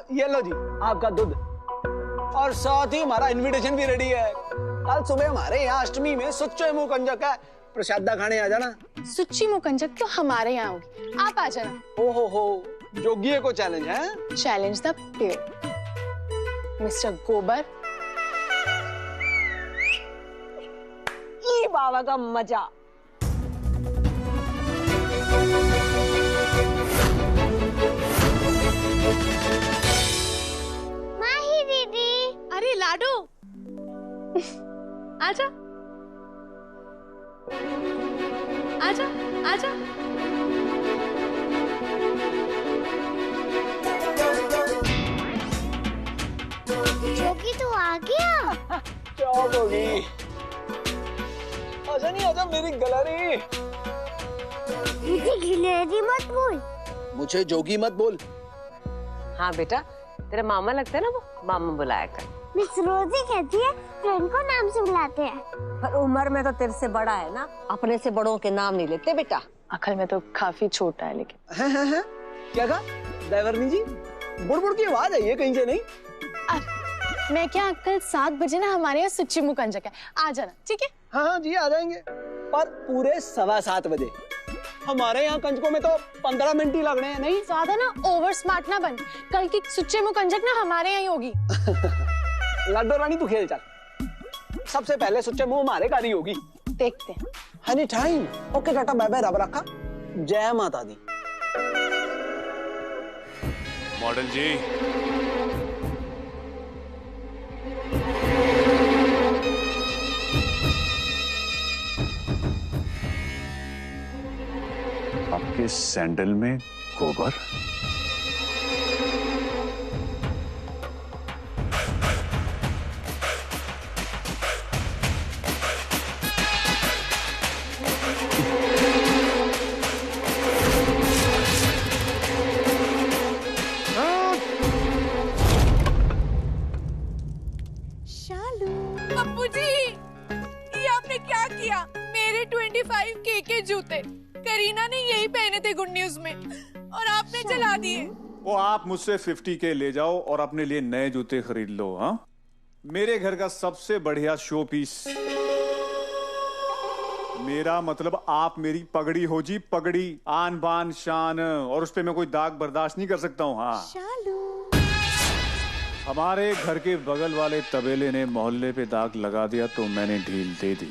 ये लो जी आपका दूध, और साथ ही हमारा इनविटेशन भी रेडी है। कल सुबह हमारे यहाँ अष्टमी में सुच्चे मुंह कंजक है, प्रसादा खाने आ जाना। सुच्ची मुंह कंजक तो हमारे यहाँ होगी, आप आ जाना। ओ हो, जोगिए को चैलेंज है। चैलेंज द पेड़, मिस्टर गोबर। ये बाबा का मजा। माही दीदी। अरे लाडू आजा आजा आजा। जोगी तो आ गया। क्या होगी? आजा नहीं, आजा मेरी गलरी। मुझे गिलहरी मत बोल। मुझे जोगी मत बोल। हाँ बेटा, तेरा मामा लगता है ना, वो मामा बुलाया कर। मिस रोजी कहती है फ्रेंड को नाम से बुलाते हैं। पर उम्र में तो तेरे से बड़ा है ना, अपने से बड़ों के नाम नहीं लेते बेटा। अकल में तो काफी छोटा है लेकिन। है? क्या कहा ड्राइवरनी जी? बुड़बुड़ की आवाज आई है कहीं से नहीं? मैं क्या, कल 7 बजे ना हमारे यहाँ सुच्ची मुंह कंजक है, आ जाना ठीक है? हाँ जी आ जाएंगे, पर पूरे 7:15 बजे। हमारे यहाँ कंजकों में तो 15 मिनट ही लग रहे हैं। नहीं ज्यादा ना ओवर स्मार्ट ना बन, कल की सुच्चे मुंह कंजक ना हमारे यहाँ ही होगी। लड्डू रानी तू खेल चल, सबसे पहले सुच्चे मुंह हमारे घर ही होगी। देखते हैं। Any time. Okay tata bye bye, रब रखा, जय माता दी। मॉडल जी, आपके सैंडल में गोबर? पप्पू जी, ये आपने क्या किया? मेरे 25K के जूते करीना ने यही पहने थे गुड न्यूज में, और आपने जला दिए। वो आप मुझसे 50K ले जाओ और अपने लिए नए जूते खरीद लो। हाँ, मेरे घर का सबसे बढ़िया शो पीस, मेरा मतलब आप मेरी पगड़ी हो जी, पगड़ी, आन बान शान, और उस पे मैं कोई दाग बर्दाश्त नहीं कर सकता हूँ। हाँ, हमारे घर के बगल वाले तबेले ने मोहल्ले पे दाग लगा दिया तो मैंने ढील दे दी,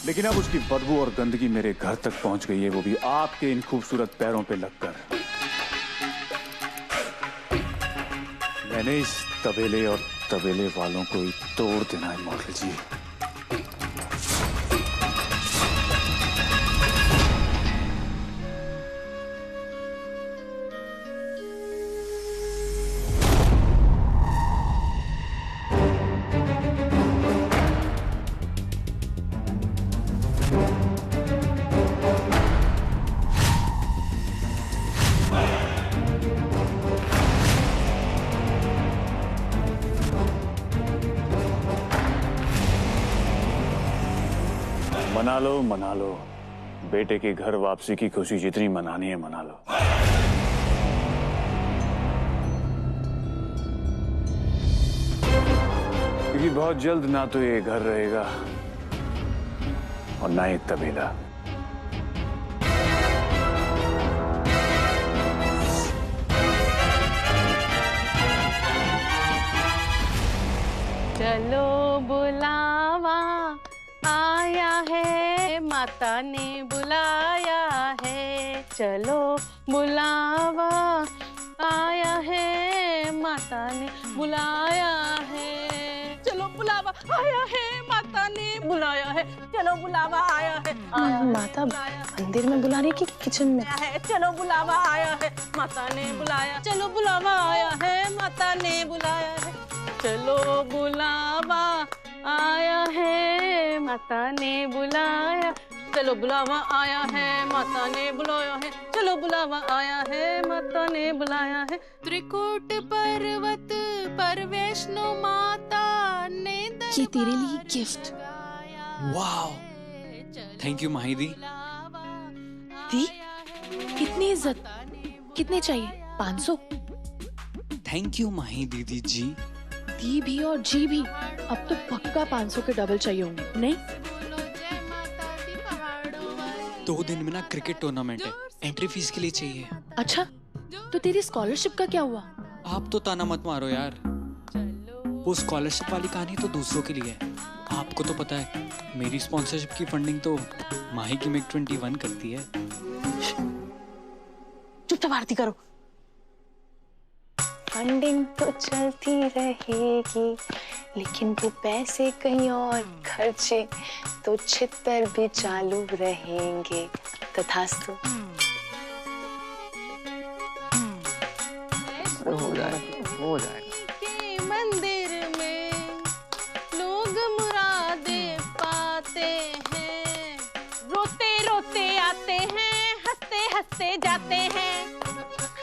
लेकिन अब उसकी बदबू और गंदगी मेरे घर तक पहुंच गई है, वो भी आपके इन खूबसूरत पैरों पे लगकर। मैंने इस तबेले और तबेले वालों को ही तोड़ देना है मॉडल जी। मना लो, बेटे की घर वापसी की खुशी जितनी मनानी है मना लो। क्योंकि बहुत जल्द ना तो ये घर रहेगा और ना ही तबेला। चलो बुलावा आया है, माता ने बुलाया है। चलो बुलावा आया है, माता ने बुलाया है। चलो बुलावा आया है, माता ने बुलाया है। चलो बुलावा आया है। माता मंदिर में बुला रही कि किचन में? चलो बुलावा आया है, माता ने बुलाया। चलो बुलावा आया है, माता ने बुलाया है। चलो बुलावा आया है, माता ने बुलाया। चलो बुलावा आया है, माता ने बुलाया है। चलो बुलावा आया है, माता ने बुलाया है। त्रिकूट पर्वत पर वैष्णो माता ने ये तेरे लिए गिफ्ट। वाओ, थैंक यू माही दी। दी, कितनी इज्जत, कितने चाहिए? 500? थैंक यू माही दीदी जी। दी भी और जी भी। अब तो पक्का 500 के डबल चाहिए होंगे, नहीं? 2 दिन में ना क्रिकेट टूर्नामेंट है, एंट्री फीस के लिए चाहिए। अच्छा, तो तेरी स्कॉलरशिप का क्या हुआ? आप तो ताना मत मारो यार, वो स्कॉलरशिप वाली कहानी तो दूसरों के लिए है। आपको तो पता है मेरी स्पॉन्सरशिप की फंडिंग तो माही की मिग 21 करती है। चुपचाप आरती करो। फंडिंग तो चलती रहेगी, लेकिन वो पैसे कहीं और खर्चे तो छितर भी चालू रहेंगे। तथास्तु। हो जाएगा। के मंदिर में लोग मुरादे पाते हैं, रोते रोते आते हैं, हंसते हंसते जाते हैं।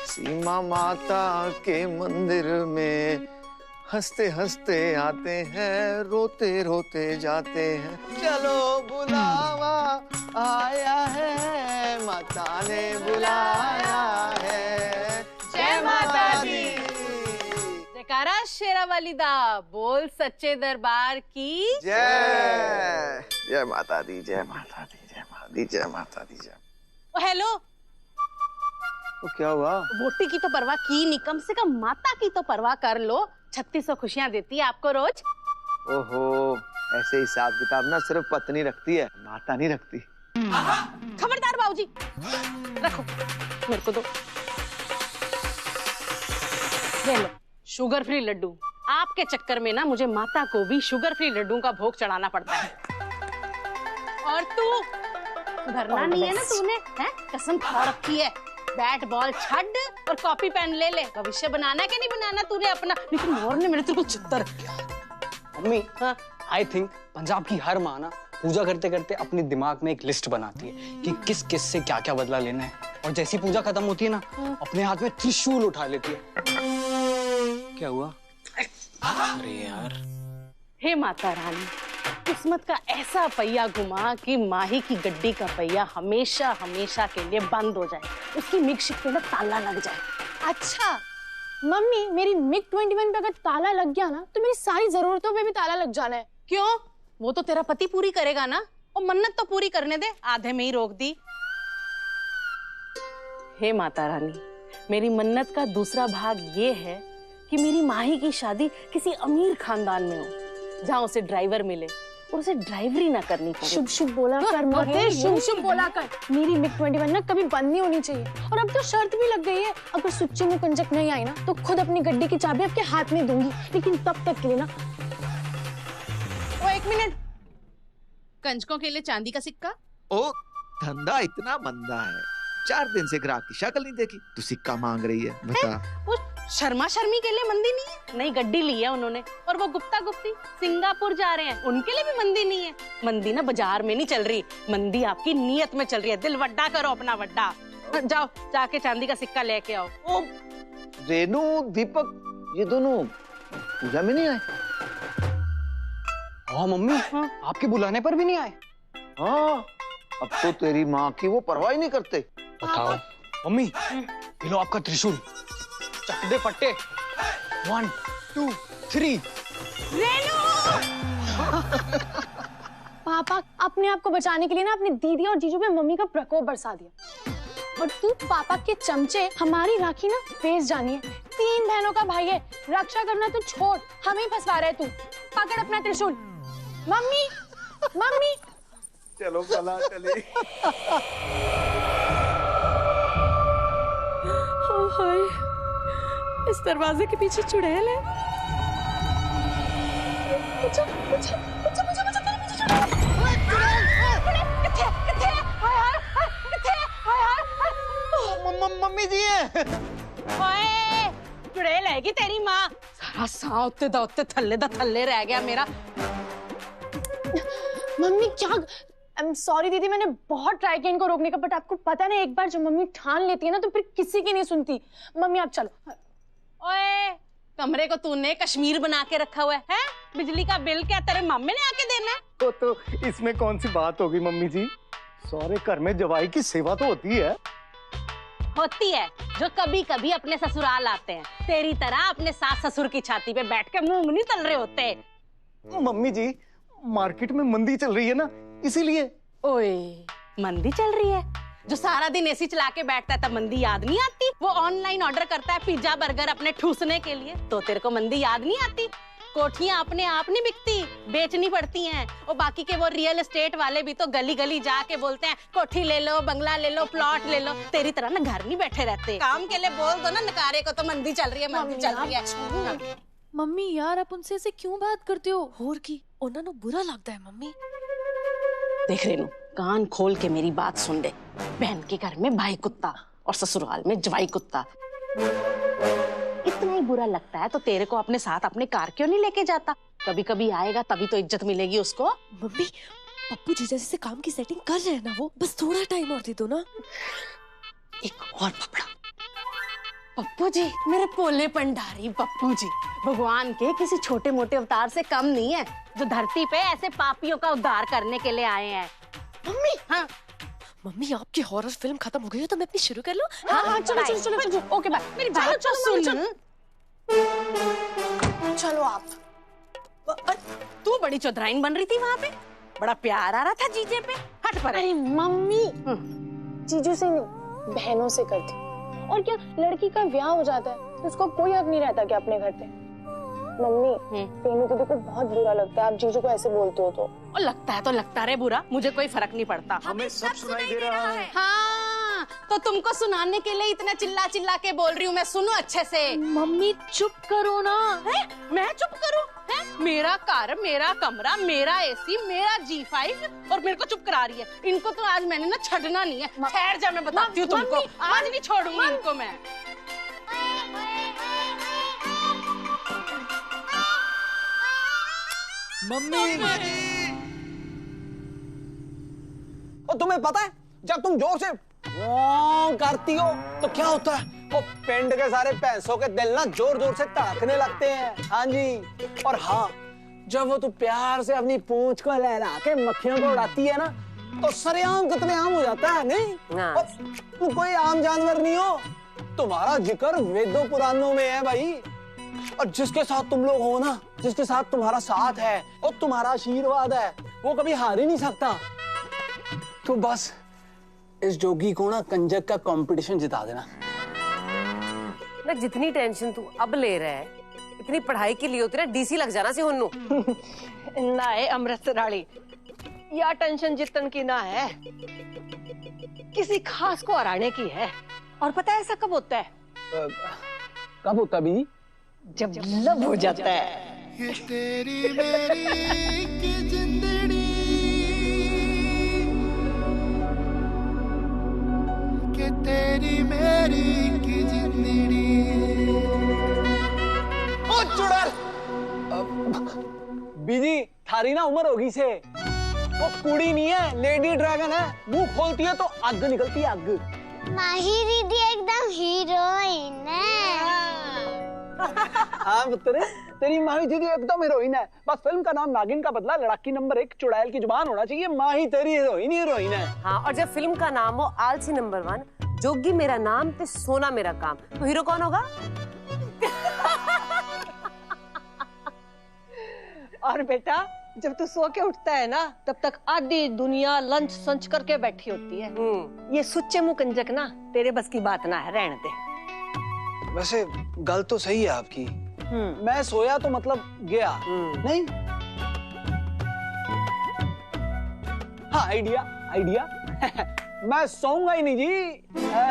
सीमा माता के मंदिर में हंसते हंसते आते हैं, रोते रोते जाते हैं। चलो बुलावा आया है, माता ने बुलाया है। जय माता दी। जयकारा शेरा वाली दा, बोल सच्चे दरबार की जय। जय माता दी, जय माता दी, जय माता दी, जय माता दी, जय। हेलो, तो क्या हुआ? वोटी की तो परवाह की नहीं, कम से कम माता की तो परवाह कर लो। 3600 खुशियां देती है आपको रोज। ओहो, ऐसे हिसाब किताब ना सिर्फ पत्नी रखती है, माता नहीं रखती। खबरदार बाबूजी, रखो मेरे को दो। ये लो शुगर फ्री लड्डू। आपके चक्कर में ना मुझे माता को भी शुगर फ्री लड्डू का भोग चढ़ाना पड़ता है। और तू भरना नहीं है ना तूने, हैं? कसम खा रखी है। बैट बॉल छड़ और कॉपी पेन ले ले। भविष्य बनाना कि नहीं बनाना तूने अपना? लेकिन मोर ने मेरे तेरे को चित्तर किया। मम्मी, आई थिंक पंजाब की हर माँ ना पूजा करते करते अपने दिमाग में एक लिस्ट बनाती है कि किस किस से क्या क्या बदला लेना है, और जैसी पूजा खत्म होती है ना अपने हाथ में त्रिशूल उठा लेती है। क्या हुआ? अरे यार, हे माता रानी, किस्मत का ऐसा पहिया घुमा कि माही की गड्डी का पहिया हमेशा हमेशा के लिए बंद हो जाए, उसकी मिग शिप पे ना ताला लग जाए। अच्छा मम्मी, मेरी मिग 21 पे अगर ताला लग गया ना तो मेरी सारी जरूरतों पे भी ताला लग जाना है। क्यों? वो तो तेरा पति पूरी करेगा ना। और मन्नत तो पूरी करने दे, आधे में ही रोक दी। हे माता रानी, मेरी मन्नत का दूसरा भाग ये है कि मेरी माही की शादी किसी अमीर खानदान में हो, जहाँ उसे ड्राइवर मिले और उसे ड्राइवरी ना करनी पड़े। शुभ शुभ बोला कर मते, शुभ शुभ बोला कर। मेरी मिग 21 ना कभी बंद नहीं होनी चाहिए। और अब तो शर्त भी लग गई है, अगर सुच्ची में कंजक नहीं आई ना तो खुद अपनी गड्डी की चाबी आपके हाथ में दूंगी। लेकिन तब तक के लिए ना। ओ 1 मिनट, कंजकों के लिए चांदी का सिक्का। ओ धंधा इतना मंदा है, 4 दिन से ग्राहक की शक्ल नहीं देखी, तू सिक्का मांग रही है, बता। वो शर्मा शर्मी के लिए मंदी नहीं है। नई गड्डी ली है उन्होंने, और वो गुप्ता गुप्ती सिंगापुर जा रहे हैं, उनके लिए भी मंदी नहीं है। मंदी ना बाजार में नहीं चल रही, मंदी आपकी नीयत में चल रही है। दिल वड्डा करो अपना, वड्डा। जाओ जाके चांदी का सिक्का लेके आओ। ओ रेनू, दीपक, ये दोनों पूजा में नहीं आए? हाँ मम्मी, आपके बुलाने पर भी नहीं आए। हाँ, अब तो तेरी माँ की वो परवाह ही नहीं करते। बताओ मम्मी, ये लो आपका त्रिशूल, चक दे फट्टे। 1 2 3। पापा अपने आप को बचाने के लिए ना अपनी दीदी और जीजू पे मम्मी का प्रकोप बरसा दिया। और तू पापा के चमचे, हमारी राखी ना बेच जानी है। 3 बहनों का भाई है, रक्षा करना तो छोड़, हमें ही फंसवा रहे तू। पकड़ अपना त्रिशूल। मम्मी मम्मी, चलो भला चले। इस दरवाजे के पीछे चुड़ैल है। मम्मी जी है। चुड़ैल है कि तेरी माँ? सारा सा उत्ते दा उत्ते थल्ले दा थल्ले रह गया मेरा। मम्मी क्या? आई एम सॉरी दीदी, मैंने बहुत ट्राई किया इनको रोकने का, बट आपको पता ना एक बार जब मम्मी ठान लेती है ना तो फिर किसी की नहीं सुनती। मम्मी आप चलो। ओए, कमरे को तूने कश्मीर बना के रखा हुआ है? बिजली का बिल क्या तेरे मामे ने आके देना है? तो इसमें कौन सी बात होगी मम्मी जी, सौरे घर में जवाई की सेवा तो होती है। होती है जो कभी कभी अपने ससुराल आते हैं, तेरी तरह अपने सास ससुर की छाती पे बैठ के मूंग नहीं तल रहे होते। मम्मी जी, मार्केट में मंदी चल रही है ना, इसीलिए। ओए, मंदी चल रही है? जो सारा दिन एसी चला के बैठता है तब मंदी याद नहीं आती? वो ऑनलाइन ऑर्डर करता है पिज्जा बर्गर अपने ठूसने के लिए, तो तेरे को मंदी याद नहीं आती? कोठियां अपने आप नहीं बिकती, बेचनी पड़ती हैं। और बाकी के वो रियल एस्टेट वाले भी तो गली गली जाके बोलते हैं कोठी ले लो, बंगला ले लो, प्लॉट ले लो। तेरी तरह ना घर नहीं बैठे रहते, काम के लिए बोल दो ना नकारे को तो मंदी चल रही है, मंदी चल रही है। मम्मी यार, आप उनसे ऐसे क्यों बात करते हो? होर की उन्हें ना बुरा लगता है मम्मी। देख रेनू, कान खोल के मेरी बात सुन ले। बहन के घर में भाई कुत्ता और ससुराल में जवाई कुत्ता। इतना ही बुरा लगता है तो तेरे को अपने साथ अपने कार क्यों नहीं लेके जाता? कभी कभी आएगा तभी तो इज्जत मिलेगी उसको। मम्मी, पप्पू जीजा से काम की सेटिंग कर रहे हैं ना वो, बस थोड़ा टाइम और दे दो ना। एक और पपड़ा। पप्पू जी, मेरे पोले पंडारी पप्पू जी, भगवान के किसी छोटे मोटे अवतार से कम नहीं है जो धरती पे ऐसे पापियों का उद्धार करने के लिए आए हैं। मम्मी, हाँ मम्मी आपकी हॉरर फिल्म खत्म हो गई है तो मैं अपनी शुरू कर लूं? हाँ, चलो ओके बाय। मेरी बात तो सुन। चलो आप। तू बड़ी चौधराइन बन रही थी वहाँ पे, बड़ा प्यार आ रहा था जीजे पे। हट पर। अरे मम्मी, जीजू से नहीं, बहनों से करती। और क्या, लड़की का ब्याह हो जाता है तो उसको कोई हक नहीं रहता क्या अपने घर पे? मम्मी, पेनू दीदी को बहुत बुरा लगता है आप जीजू को ऐसे बोलते हो तो। और लगता है तो लगता रे बुरा, मुझे कोई फर्क नहीं पड़ता। हमें सब सुनाई दे रहा है। हाँ, तो तुमको सुनाने के लिए इतना चिल्ला चिल्ला के बोल रही हूँ मैं, सुनो अच्छे से। मम्मी चुप करो ना। है? मैं चुप करूँ? है? मेरा घर, मेरा कमरा, मेरा एसी, मेरा G5 और मेरे को चुप करा रही है। इनको तो आज मैंने ना छड़ना नहीं है। ठहर जा, मैं बताती हूँ तुमको। आज नहीं छोड़ूंगी इनको मैं। मम्मी, और तुम्हें पता है जब तुम जोर से करती हो तो क्या होता है? वो पिंड के सारे पैसों के दिल ना जोर जोर से धड़कने लगते हैं। हाँ जी। और हाँ, जब वो तू प्यार से अपनी पूंछ को लहरा के मक्खियों को उड़ाती है ना तो सरेआम कितने आम हो जाता है। नहीं, हाँ। और तू कोई आम जानवर नहीं हो, तुम्हारा जिक्र वेदों पुराणों में है भाई। और जिसके साथ तुम लोग हो ना, जिसके साथ तुम्हारा साथ है और तुम्हारा आशीर्वाद है, वो कभी हार ही नहीं सकता। तो बस इस जोगी को ना कंजक का कंपटीशन जिता देना। ना जितनी टेंशन तू अब ले रहा है, इतनी पढ़ाई की लिए होती ना डीसी लग जाना सी हुन्नू। ना है अमृतसराली, या टेंशन जितन की ना है, किसी खास को हराने की है। और पता है ऐसा कब होता है? कब होता भी? जब लव हो जाता है। ये तेरी मेरी की जिंदड़ी के तेरी मेरी की जिंदड़ी। ओ चुड़ैल, बीजी थारी ना उम्र होगी से, वो कुड़ी नहीं है, लेडी ड्रैगन है। मुंह खोलती है तो आग निकलती है, आग। माही दीदी एकदम हीरोइन है। हाँ पुत्र, तेरी माही दीदी एकदम हीरोइन है। बस फिल्म का नाम नागिन का बदला लड़ाकी नंबर 1 चुड़ैल की जुबान होना चाहिए। माही तेरी हीरोइन है। हाँ, और जब फिल्म का नाम हो आलसी नंबर 1, जोगी मेरा नाम ते सोना मेरा काम, तो हीरो कौन होगा? और बेटा, जब तू सो के उठता है ना, तब तक आधी दुनिया लंच संच करके बैठी होती है। ये सुच्चे मुंह कंजक ना तेरे बस की बात ना है, रहने दे। वैसे गल तो सही है आपकी। मैं सोया तो मतलब गया नहीं। हाँ, आइडिया मैं सोऊंगा ही नहीं जी।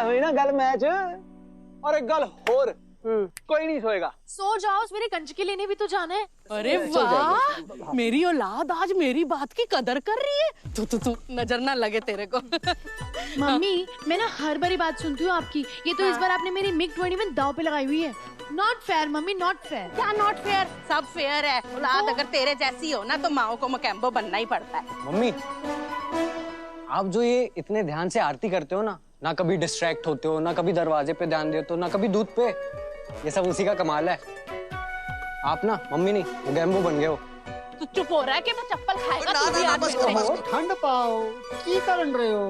हुई ना गल मैच। और एक गल होर, कोई नहीं सोएगा। सो जाओ, मेरे कंजकी लेने भी तो जाना है। अरे वाह, मेरी औलाद आज मेरी बात की कदर कर रही है। तू नजर ना लगे तेरे को। मम्मी, मैं ना हर बारी बात सुनती हूँ आपकी, ये तो इस बार आपने मेरी MiG-21 दाव पे लगाई हुई है। Not fair mummy, not fair. क्या नॉट फेयर? सब फेयर है। औलाद अगर तेरे जैसी हो ना तो माओ को मकैम्बो बनना ही पड़ता है। मम्मी, आप जो ये इतने ध्यान से आरती करते हो ना कभी डिस्ट्रैक्ट होते हो, ना कभी दरवाजे पे ध्यान देते हो, ना कभी दूध पे, ये सब उसी का कमाल है। आप ना मम्मी नहीं, गैम्बो बन गए हो। तू चुप हो रहा है कि मैं चप्पल खाएगा? तू भी आज मेरे को। ठंड पाओ की कर रहे हो?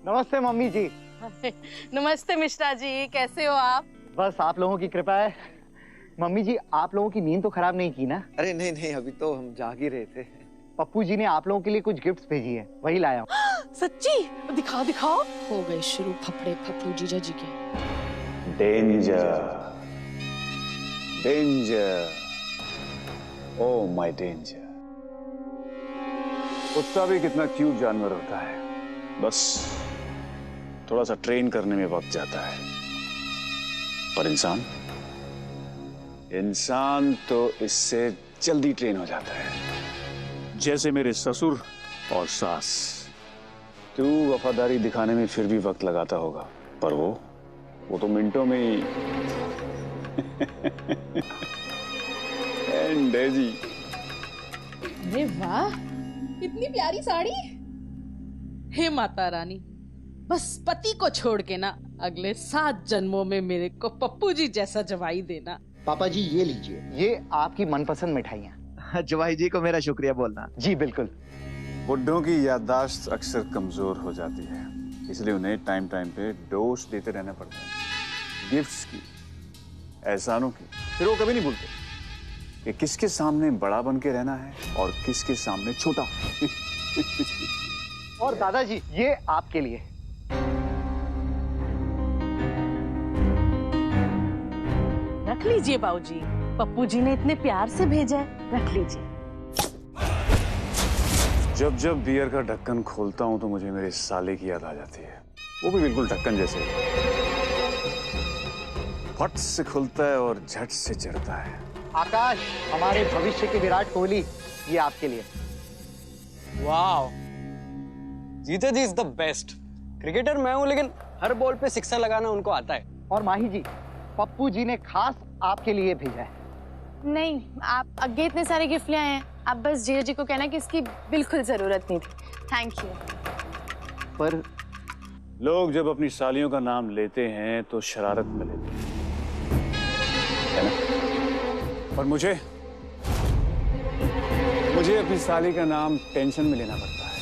नमस्ते मम्मी जी। नमस्ते मिश्रा जी, कैसे हो आप? बस आप लोगों की कृपा है। मम्मी जी, आप लोगों की नींद तो खराब नहीं की ना? अरे नहीं नहीं, अभी तो हम जाग ही रहे थे। पप्पू जी ने आप लोगों के लिए कुछ गिफ्ट्स भेजी है, वही लाया हूँ। सच्ची? दिखाओ दिखाओ। हो गए शुरू फफड़े पप्पू जीजा जी के। Danger danger, oh my danger. कुत्ता भी कितना क्यूट जानवर होता है, बस थोड़ा सा ट्रेन करने में वक्त जाता है। पर इंसान तो इससे जल्दी ट्रेन हो जाता है, जैसे मेरे ससुर और सास। तू वफादारी दिखाने में फिर भी वक्त लगाता होगा, पर वो तो मिनटों में ही। जी। अरे वाह, इतनी प्यारी साड़ी। हे माता रानी, बस पति को छोड़ के ना अगले 7 जन्मों में मेरे को पप्पू जी जैसा जवाई देना। पापा जी ये लीजिए, ये आपकी मनपसंद मिठाइयाँ। जवाई जी को मेरा शुक्रिया बोलना। जी बिल्कुल। बुड्ढों की याददाश्त अक्सर कमजोर हो जाती है, इसलिए उन्हें टाइम टाइम पे डोज देते रहना पड़ता है, गिफ्ट्स की, एहसानों की। फिर वो कभी नहीं भूलते कि किसके सामने बड़ा बन के रहना है और किसके सामने छोटा। और दादाजी, ये आपके लिए। रख लीजिए बाबूजी, पप्पू जी ने इतने प्यार से भेजा है, रख लीजिए। जब जब बियर का ढक्कन खोलता हूं तो मुझे मेरे साले की याद आ जाती है। वो भी बिल्कुल ढक्कन जैसे, फट से खुलता है और झट से चढ़ता है। आकाश, हमारे भविष्य के विराट कोहली, ये आपके लिए। वाह, जीजा जी इज द बेस्ट। क्रिकेटर मैं हूं, लेकिन हर बॉल पे सिक्सर लगाना उनको आता है। और माही जी, पप्पू जी ने खास आपके लिए भेजा है। नहीं, आप आगे इतने सारे गिफ्ट ले आए हैं, आप बस जीजा जी को कहना कि इसकी बिल्कुल जरूरत नहीं थी। Thank you. पर लोग जब अपनी सालियों का नाम लेते हैं तो शरारत में लेते हैं, है ना? और मुझे अपनी साली का नाम टेंशन में लेना पड़ता है।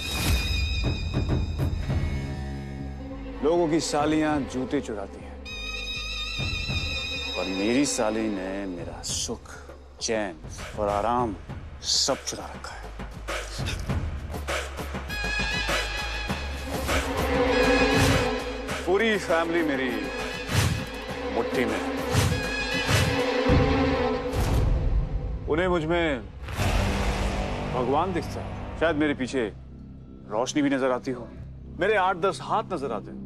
लोगों की सालियां जूते चुराती हैं, और मेरी साली ने मेरा सुख, चैन और आराम सब चुरा रखा है। पूरी फैमिली मेरी मुट्ठी में। उन्हें मुझ में भगवान दिखता है, शायद मेरे पीछे रोशनी भी नजर आती हो, मेरे 8-10 हाथ नजर आते हैं,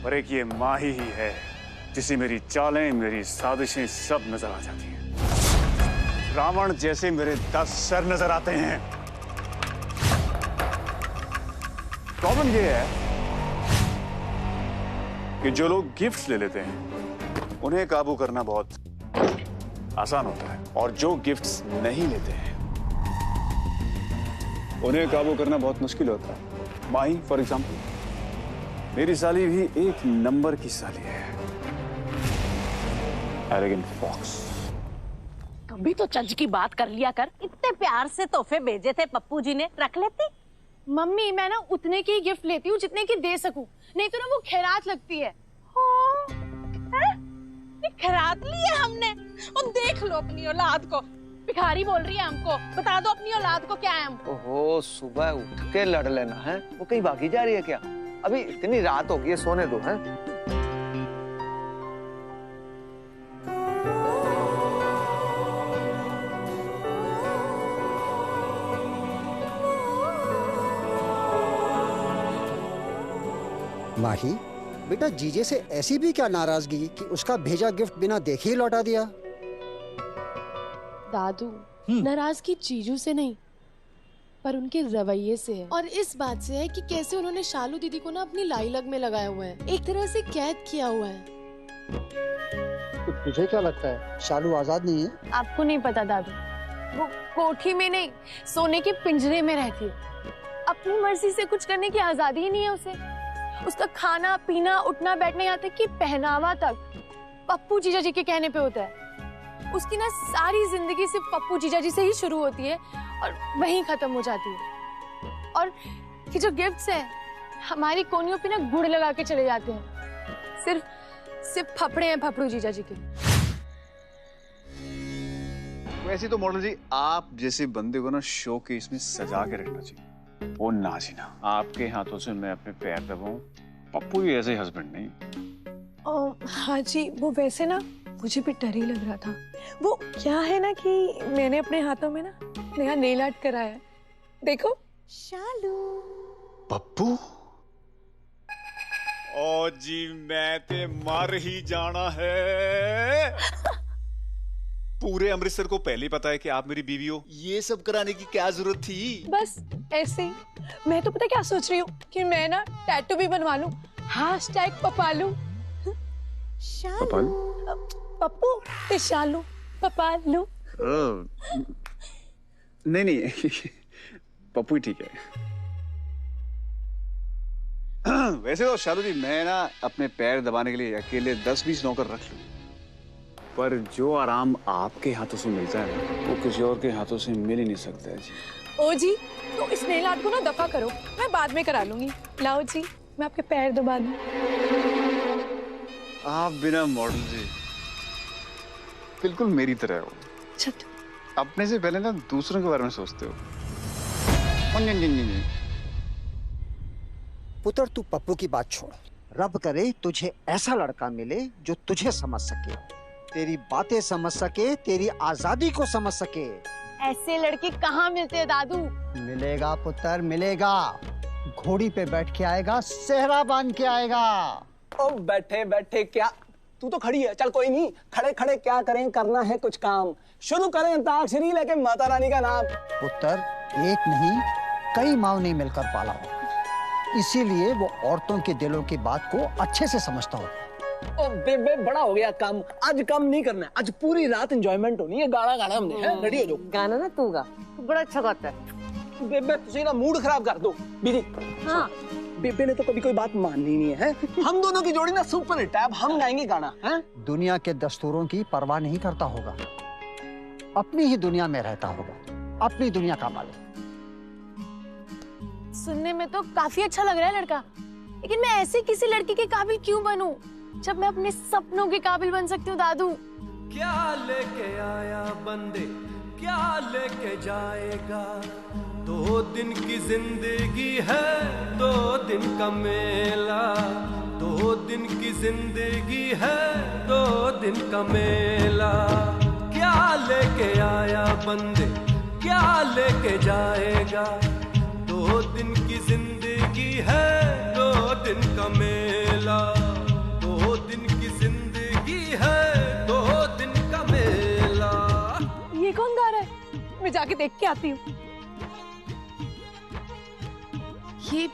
पर एक ये माही ही है जिसे मेरी चालें, मेरी साजिशें सब नजर आ जाती हैं। रावण जैसे मेरे 10 सर नजर आते हैं। प्रॉब्लम ये है कि जो लोग गिफ्ट्स ले लेते हैं उन्हें काबू करना बहुत आसान होता है, और जो गिफ्ट्स नहीं लेते हैं उन्हें काबू करना बहुत मुश्किल होता है। माही फॉर एग्जाम्पल, मेरी साली भी एक नंबर की साली है, एरोगेंट फॉक्स। कभी तो चज की बात कर लिया कर। इतने प्यार से तोहफे भेजे थे पप्पू जी ने, रख लेती। मम्मी, मैं ना उतने की गिफ्ट लेती हूँ जितने की दे सकूं, नहीं तो ना वो खैरात लगती है। खैरात ली है हमने। और देख लो अपनी औलाद को, भिखारी बोल रही है हमको। बता दो अपनी औलाद को क्या है हमको। ओहो, सुबह उठ के लड़ लेना है, वो कहीं भागी जा रही है क्या? अभी इतनी रात होगी है, सोने दो। है माही, बेटा जीजे से ऐसी भी क्या नाराजगी कि उसका भेजा गिफ्ट बिना देखे ही लौटा दिया? दादू, नाराजगी जीजू से नहीं पर उनके रवैये से है, और इस बात से है कि कैसे उन्होंने शालू दीदी को ना अपनी लाई लग में लगाया हुआ है, एक तरह से कैद किया हुआ है। तो तुझे क्या लगता है शालू आजाद नहीं है? आपको नहीं पता दादू, वो कोठी में नहीं, सोने के पिंजरे में रहती है। अपनी मर्जी से कुछ करने की आजादी ही नहीं है उसे। उसका खाना पीना, उठना बैठना, यहाँ तक कि पहनावा तक पप्पू जीजा जी के कहने पे होता है। उसकी ना सारी जिंदगी सिर्फ पप्पू जीजा जी से ही शुरू होती है और वहीं खत्म हो जाती है। और ये जो गिफ्ट्स है हमारी कोनियों पे ना गुड़ लगा के चले जाते हैं। सिर्फ फफड़े हैं फफड़ू जीजा जी के। वैसे तो मॉडल जी आप जैसे बंदे को ना शो केस में सजा के रखना चाहिए। वो ना जी ना, आपके हाथों से मैं अपने पैर दबाऊं, पप्पू भी ऐसे हस्बैंड नहीं। हाँ जी, वो वैसे ना मुझे भी डर ही लग रहा था। वो क्या है ना कि मैंने अपने हाथों में ना नया नेल आर्ट कराया है, देखो। शालू पप्पू ओ जी मैं ते मर ही जाना है। पूरे अमृतसर को पहले पता है कि आप मेरी बीवी हो, ये सब कराने की क्या जरूरत थी? बस ऐसे ही। मैं तो पता क्या सोच रही हूँ कि मैं ना टैटू भी बनवा लूं, #पपालू। पप्पू ते शालू पपालू। नहीं पप्पू ही ठीक है। वैसे तो शालू जी मैं ना अपने पैर दबाने के लिए अकेले 10-20 नौकर रख लूं, पर जो आराम आपके हाथों से मिलता है वो किसी और के हाथों से मिल ही नहीं सकता है जी। ओ जी, तो इस नेल आर्ट को ना दफा करो, मैं बाद में करा लूंगी। लाओ जी, मैं आपके पैर दबा दूं। आप बिना मॉडल जी बिल्कुल मेरी तरह हो। अपने से पहले ना दूसरों के बारे में सोचते हो। नहीं। पुत्र तू पप्पू की बात छोड़, रब करे तुझे ऐसा लड़का मिले जो तुझे समझ सके, तेरी बातें समझ सके, तेरी आजादी को समझ सके। ऐसे लड़के कहाँ मिलते हैं दादू? मिलेगा पुत्र मिलेगा, घोड़ी पे बैठ के आएगा, सेहरा बांध के आएगा। ओ बैठे बैठे क्या, तू तो खड़ी है, चल कोई नहीं, खड़े खड़े क्या करें, करना है कुछ काम। शुरू करें अंताक्षरी लेके माता रानी का नाम। पुत्र एक नहीं कई माँ ने मिलकर पाला हो, इसीलिए वो औरतों के दिलों की बात को अच्छे से समझता हो। ओ बेबे बड़ा हो गया काम, आज कम नहीं करना है, आज पूरी रात एंजॉयमेंट होनी है। गाना गाना हमने है, रेडी हो जाओ। गाना ना तू गा, तू बड़ा अच्छा गाता है। बेबे तुझे ना मूड खराब कर दो बीजी। हाँ बेबे ने तो कभी कोई बात माननी नहीं है। हम दोनों की जोड़ी ना सुपर हिट है, अब हम गाएंगे गाना है। दुनिया के दस्तूरों की परवाह नहीं करता होगा, अपनी ही दुनिया में रहता होगा, अपनी दुनिया का मालिक। सुनने में तो काफी अच्छा लग रहा है लड़का, लेकिन मैं ऐसी किसी लड़की के काबिल क्यों बनूं जब मैं अपने सपनों के काबिल बन सकती हूँ दादू। क्या लेके आया बंदे, क्या लेके जाएगा, 2 दिन की जिंदगी है, 2 दिन का मेला, 2 दिन की जिंदगी है, 2 दिन का मेला। क्या लेके आया बंदे, क्या लेके जाएगा, 2 दिन की जिंदगी है, 2 दिन का मेला, 2 दिन की जिंदगी है, 2 दिन का मेला। ये कौन गा रहा है? मैं जाके देख के आती हूँ। ये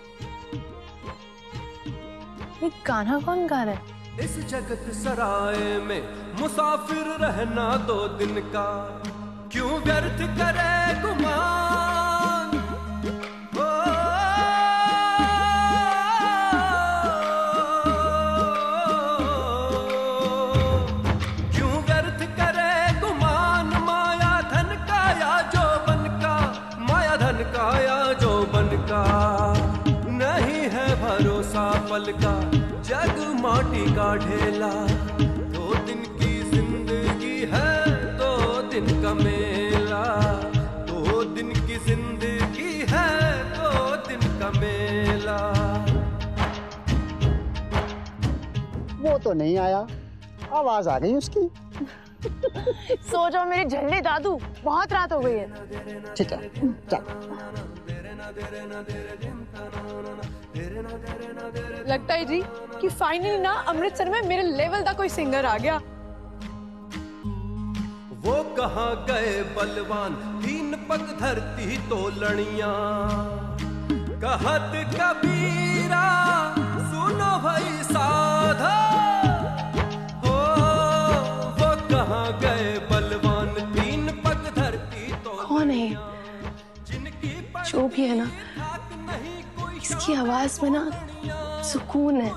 गाना कौन गा रहा है? इस जगत सराय में मुसाफिर रहना 2 दिन का, क्यों व्यर्थ करे गुमान। क्यों व्यर्थ करे गुमान, माया धन का या जोबन का, माया धन का या जोबन का, नहीं है भरोसा पल का, जग माटी का ढेला। 2 दिन की जिंदगी है, 2 दिन का मेला, 2 दिन की जिंदगी है, 2 दिन का मेला। वो तो नहीं आया, आवाज आ गई उसकी। सो जाओ मेरे झल्ले दादू, बहुत रात हो गई है। ठीक है चल। लगता है जी कि फाइनली ना अमृतसर में मेरे लेवल का कोई सिंगर आ गया। वो कहाँ गए बलवान, 3 पग धरती तोलनियां, कहत कबीरा सुनो भाई साधा। हो वो कहाँ गए बलवान, 3 पग धरती तोलनियां। कौन है जो भी है ना, इसकी आवाज में ना सुकून है,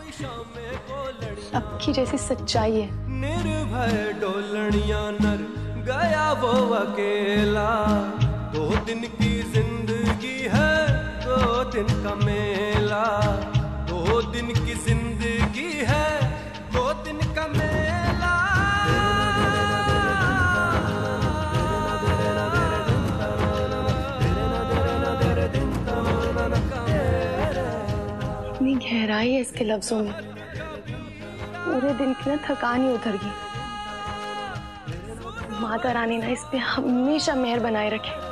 सबकी जैसी सच्चाई है। निर्भय डोलनिया नर गया वो अकेला, 2 दिन की जिंदगी है, 2 दिन का मेला, 2 दिन की जिंदगी है, 2 दिन का मेला। इतनी गहराई है इसके लफ्जों में, पूरे दिन की ना थकान ही उतर गई। माता रानी ना इस पे हमेशा मेहर बनाए रखे।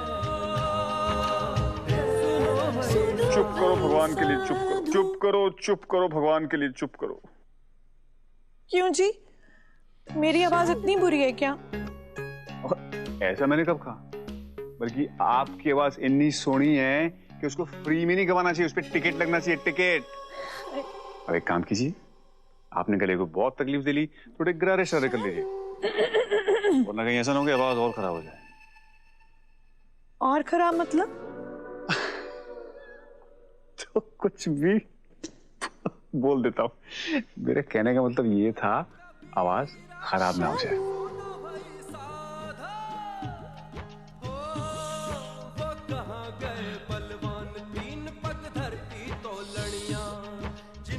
चुप करो भगवान के लिए, चुप करो, चुप करो, चुप करो भगवान के लिए, चुप करो। क्यों जी, मेरी आवाज इतनी बुरी है क्या? ऐसा मैंने कब कहा, बल्कि आपकी आवाज इतनी सोहनी है कि उसको फ्री में नहीं गवाना चाहिए, उस पर टिकट लगना चाहिए, टिकट। और एक काम कीजिए, आपने गले को बहुत तकलीफ दे ली, थोड़े गरारे शरारे कर लीजिए, वरना कहीं ऐसा ना हो कि आवाज और खराब हो जाए। और खराब मतलब? तो कुछ भी बोल देता हूँ। मेरे कहने का मतलब ये था, आवाज खराब ना हो जाए।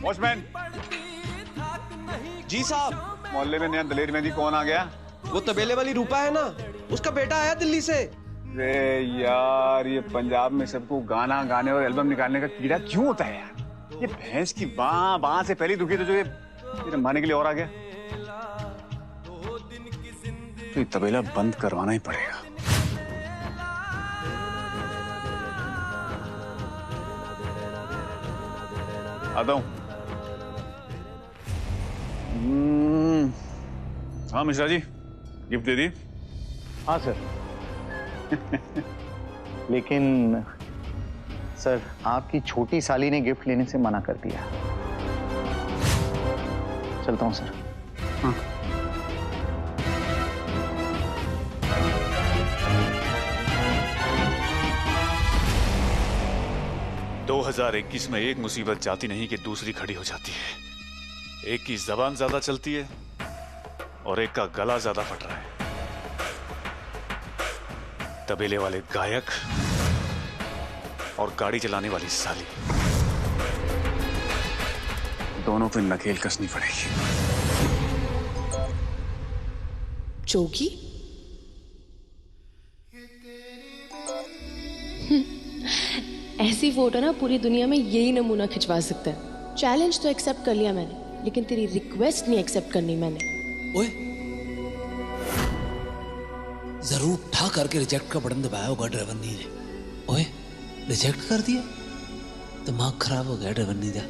वॉचमैन जी साहब। मोहल्ले में नया दलेर मेहंदी कौन आ गया? वो तबेले वाली रूपा है ना, उसका बेटा आया दिल्ली से। अरे यार, ये पंजाब में सबको गाना गाने और एल्बम निकालने का कीड़ा क्यों होता है यार? ये भैंस की बाँ से पहली दुखी, तो जो ये रंभाने के लिए और आ गया। तो ये तबेला बंद करवाना ही पड़ेगा। आता हूं। हाँ मिश्रा जी, गिफ्ट दे दी? हाँ सर। लेकिन सर, आपकी छोटी साली ने गिफ्ट लेने से मना कर दिया। चलता हूँ सर। हाँ। 2021 में एक मुसीबत जाती नहीं कि दूसरी खड़ी हो जाती है। एक की जबान ज्यादा चलती है और एक का गला ज्यादा फट रहा है। तबेले वाले गायक और गाड़ी चलाने वाली साली, दोनों पे नकेल कसनी पड़ेगी। जोगी? ऐसी फोटो ना पूरी दुनिया में यही नमूना खिंचवा सकता है। चैलेंज तो एक्सेप्ट कर लिया मैंने, लेकिन तेरी रिक्वेस्ट नहीं एक्सेप्ट करनी मैंने। ओए, जरूर ठा करके रिजेक्ट का बटन दबाया होगा ड्राइवर नहीं ने। ओए, रिजेक्ट कर दिया? दिमाग खराब हो गया ड्राइवर नहीं दा।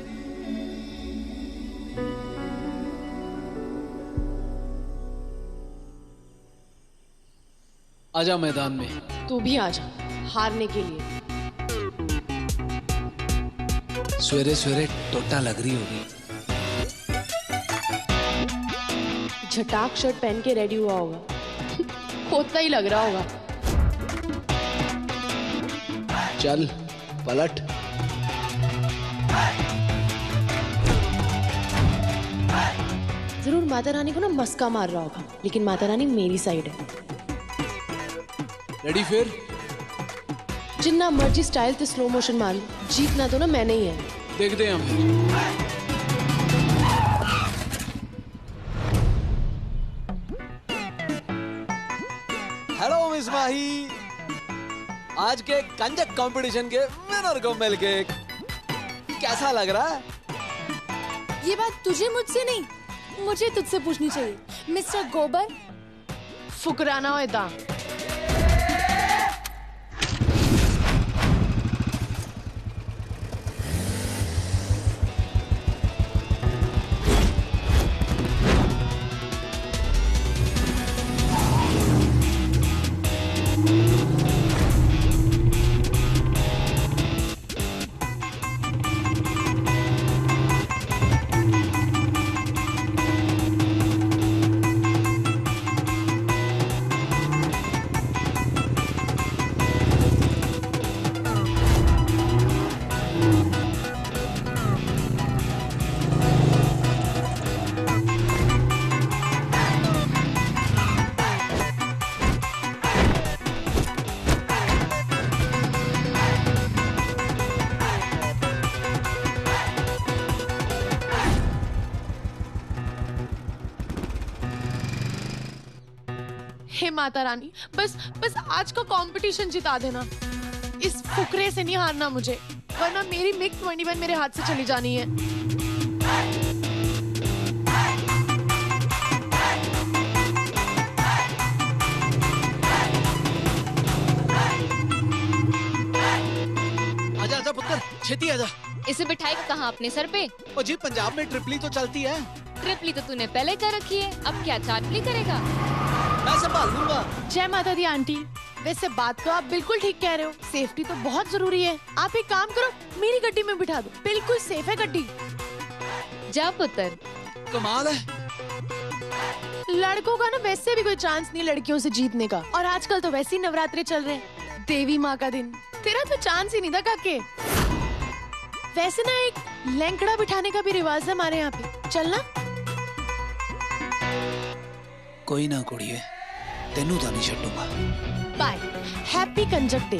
आजा मैदान में। तू भी आजा हारने के लिए। सवेरे सवेरे टोटा लग रही होगी। झटाक शर्ट पहन के रेडी हुआ होगा। खोता ही लग रहा होगा। चल पलट। जरूर माता रानी को ना मस्का मार रहा होगा, लेकिन माता रानी मेरी साइड है। रेडी फिर? जिन्ना मर्जी स्टाइल ते स्लो मोशन मार लो, जीतना तो ना मैंने ही है। देखते हैं हम। हेलो मिस माही, आज के कंजक कंपटीशन के विनर को मिलके कैसा लग रहा है? ये बात तुझे मुझसे नहीं, मुझे तुझसे पूछनी चाहिए मिस्टर गोबर। फुकराना हो इदा। हे माता रानी, बस आज का कंपटीशन जिता देना। इस फुकरे से नहीं हारना मुझे, वरना मेरी मिग 21 मेरे हाथ से चली जानी है। आजा आजा पुत्र, छेती आजा। इसे बिठाएगा कहाँ अपने सर पे? ओ जी, पंजाब में ट्रिपली तो चलती है। ट्रिपली तो तूने पहले कर रखी है, अब क्या चाटली करेगा? मैं संभाल लूंगा। जय माता दी आंटी, वैसे बात तो आप बिल्कुल ठीक कह रहे हो, सेफ्टी तो बहुत जरूरी है। आप एक काम करो, मेरी गड्डी में बिठा दो, बिल्कुल सेफ है गड्डी। जा पुत्र। कमाल है। लड़कों का ना वैसे भी कोई चांस नहीं लड़कियों से जीतने का, और आजकल तो वैसे ही नवरात्रे चल रहे हैं, देवी माँ का दिन। तेरा तो चांस ही नहीं था काके। वैसे ना एक लैंकड़ा बिठाने का भी रिवाज है हमारे यहाँ पे, चलना? कोई ना कुड़िए, तेनू तो नहीं छड्डूंगा। Bye, happy Kanjak day.